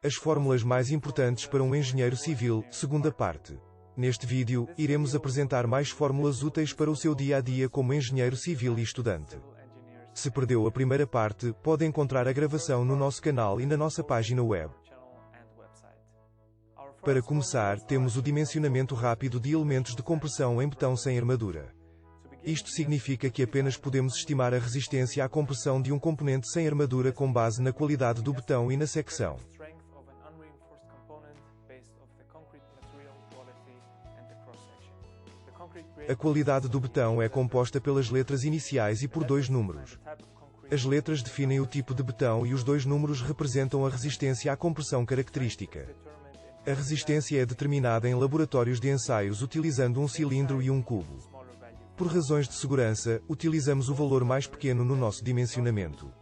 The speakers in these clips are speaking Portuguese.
As fórmulas mais importantes para um engenheiro civil, segunda parte. Neste vídeo, iremos apresentar mais fórmulas úteis para o seu dia a dia como engenheiro civil e estudante. Se perdeu a primeira parte, pode encontrar a gravação no nosso canal e na nossa página web. Para começar, temos o dimensionamento rápido de elementos de compressão em betão sem armadura. Isto significa que apenas podemos estimar a resistência à compressão de um componente sem armadura com base na qualidade do betão e na secção. A qualidade do betão é composta pelas letras iniciais e por dois números. As letras definem o tipo de betão e os dois números representam a resistência à compressão característica. A resistência é determinada em laboratórios de ensaios utilizando um cilindro e um cubo. Por razões de segurança, utilizamos o valor mais pequeno no nosso dimensionamento.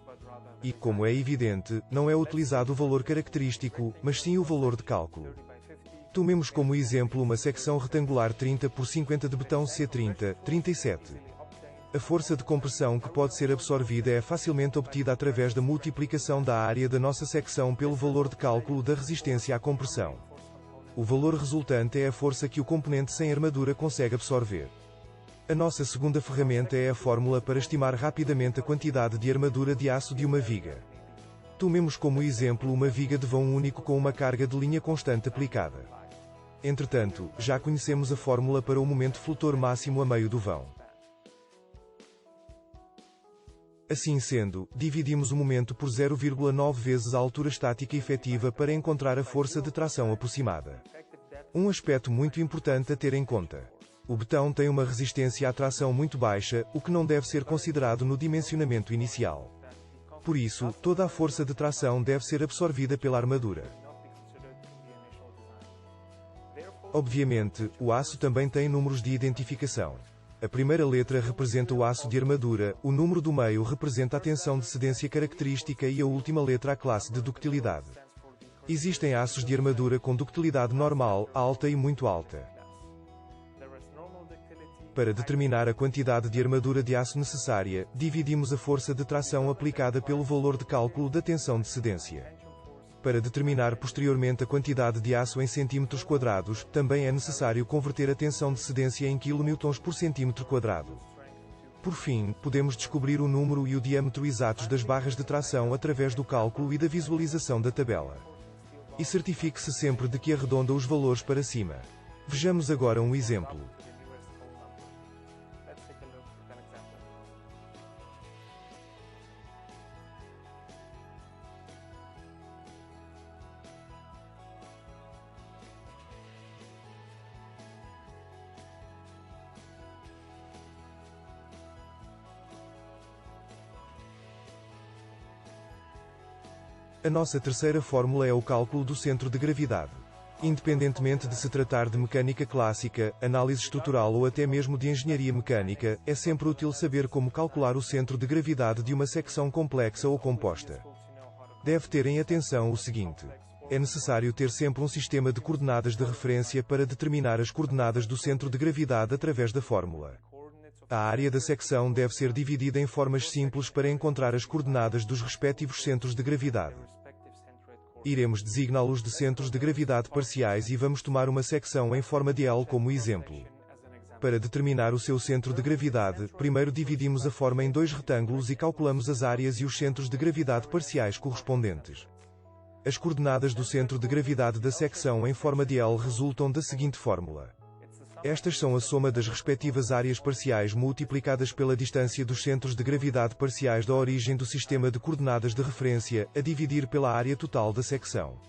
E, como é evidente, não é utilizado o valor característico, mas sim o valor de cálculo. Tomemos como exemplo uma secção retangular 30 por 50 de betão C30, 37. A força de compressão que pode ser absorvida é facilmente obtida através da multiplicação da área da nossa secção pelo valor de cálculo da resistência à compressão. O valor resultante é a força que o componente sem armadura consegue absorver. A nossa segunda ferramenta é a fórmula para estimar rapidamente a quantidade de armadura de aço de uma viga. Tomemos como exemplo uma viga de vão único com uma carga de linha constante aplicada. Entretanto, já conhecemos a fórmula para o momento flutor máximo a meio do vão. Assim sendo, dividimos o momento por 0,9 vezes a altura estática efetiva para encontrar a força de tração aproximada. Um aspecto muito importante a ter em conta. O betão tem uma resistência à tração muito baixa, o que não deve ser considerado no dimensionamento inicial. Por isso, toda a força de tração deve ser absorvida pela armadura. Obviamente, o aço também tem números de identificação. A primeira letra representa o aço de armadura, o número do meio representa a tensão de cedência característica e a última letra a classe de ductilidade. Existem aços de armadura com ductilidade normal, alta e muito alta. Para determinar a quantidade de armadura de aço necessária, dividimos a força de tração aplicada pelo valor de cálculo da tensão de cedência. Para determinar posteriormente a quantidade de aço em centímetros quadrados, também é necessário converter a tensão de cedência em quilonewtons por centímetro quadrado. Por fim, podemos descobrir o número e o diâmetro exatos das barras de tração através do cálculo e da visualização da tabela. E certifique-se sempre de que arredonda os valores para cima. Vejamos agora um exemplo. A nossa terceira fórmula é o cálculo do centro de gravidade. Independentemente de se tratar de mecânica clássica, análise estrutural ou até mesmo de engenharia mecânica, é sempre útil saber como calcular o centro de gravidade de uma secção complexa ou composta. Deve ter em atenção o seguinte. É necessário ter sempre um sistema de coordenadas de referência para determinar as coordenadas do centro de gravidade através da fórmula. A área da secção deve ser dividida em formas simples para encontrar as coordenadas dos respectivos centros de gravidade. Iremos designá-los de centros de gravidade parciais e vamos tomar uma secção em forma de L como exemplo. Para determinar o seu centro de gravidade, primeiro dividimos a forma em dois retângulos e calculamos as áreas e os centros de gravidade parciais correspondentes. As coordenadas do centro de gravidade da secção em forma de L resultam da seguinte fórmula. Estas são a soma das respectivas áreas parciais multiplicadas pela distância dos centros de gravidade parciais da origem do sistema de coordenadas de referência, a dividir pela área total da secção.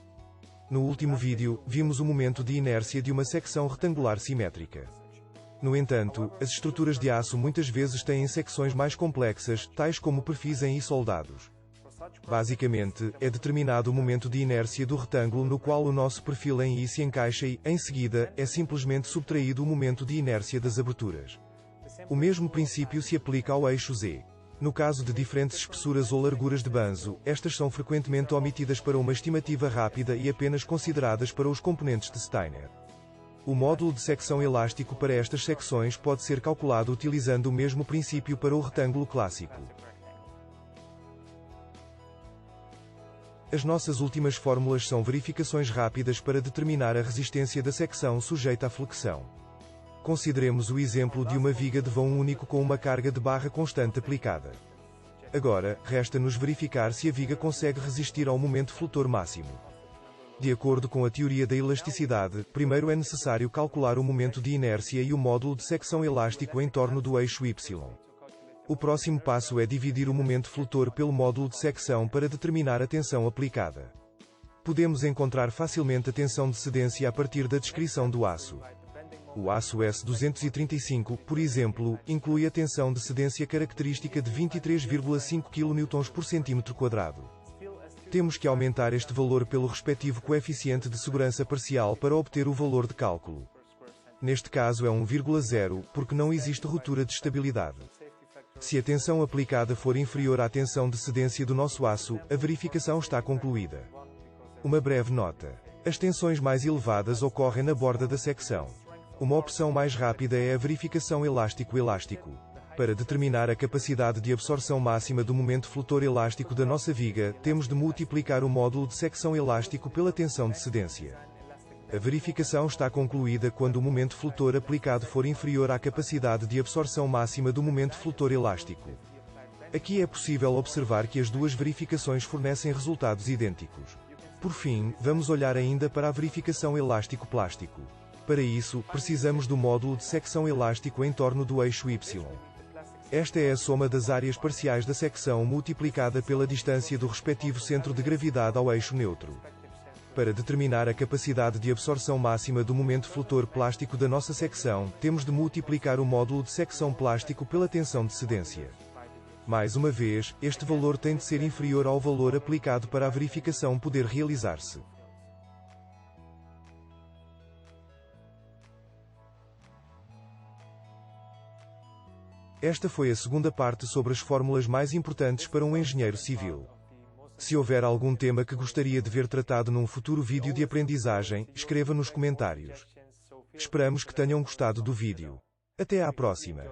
No último vídeo, vimos o momento de inércia de uma secção retangular simétrica. No entanto, as estruturas de aço muitas vezes têm secções mais complexas, tais como perfis em e soldados. Basicamente, é determinado o momento de inércia do retângulo no qual o nosso perfil em I se encaixa e, em seguida, é simplesmente subtraído o momento de inércia das aberturas. O mesmo princípio se aplica ao eixo Z. No caso de diferentes espessuras ou larguras de banzo, estas são frequentemente omitidas para uma estimativa rápida e apenas consideradas para os componentes de Steiner. O módulo de secção elástico para estas secções pode ser calculado utilizando o mesmo princípio para o retângulo clássico. As nossas últimas fórmulas são verificações rápidas para determinar a resistência da secção sujeita à flexão. Consideremos o exemplo de uma viga de vão único com uma carga de barra constante aplicada. Agora, resta-nos verificar se a viga consegue resistir ao momento flutor máximo. De acordo com a teoria da elasticidade, primeiro é necessário calcular o momento de inércia e o módulo de secção elástico em torno do eixo Y. O próximo passo é dividir o momento flutor pelo módulo de secção para determinar a tensão aplicada. Podemos encontrar facilmente a tensão de cedência a partir da descrição do aço. O aço S235, por exemplo, inclui a tensão de cedência característica de 23,5 kN por cm². Temos que aumentar este valor pelo respectivo coeficiente de segurança parcial para obter o valor de cálculo. Neste caso é 1,0, porque não existe ruptura de estabilidade. Se a tensão aplicada for inferior à tensão de cedência do nosso aço, a verificação está concluída. Uma breve nota. As tensões mais elevadas ocorrem na borda da secção. Uma opção mais rápida é a verificação elástico-elástico. Para determinar a capacidade de absorção máxima do momento flutor elástico da nossa viga, temos de multiplicar o módulo de secção elástico pela tensão de cedência. A verificação está concluída quando o momento flutor aplicado for inferior à capacidade de absorção máxima do momento flutor elástico. Aqui é possível observar que as duas verificações fornecem resultados idênticos. Por fim, vamos olhar ainda para a verificação elástico-plástico. Para isso, precisamos do módulo de secção elástico em torno do eixo Y. Esta é a soma das áreas parciais da secção multiplicada pela distância do respectivo centro de gravidade ao eixo neutro. Para determinar a capacidade de absorção máxima do momento flutor plástico da nossa secção, temos de multiplicar o módulo de secção plástico pela tensão de cedência. Mais uma vez, este valor tem de ser inferior ao valor aplicado para a verificação poder realizar-se. Esta foi a segunda parte sobre as fórmulas mais importantes para um engenheiro civil. Se houver algum tema que gostaria de ver tratado num futuro vídeo de aprendizagem, escreva nos comentários. Esperamos que tenham gostado do vídeo. Até à próxima!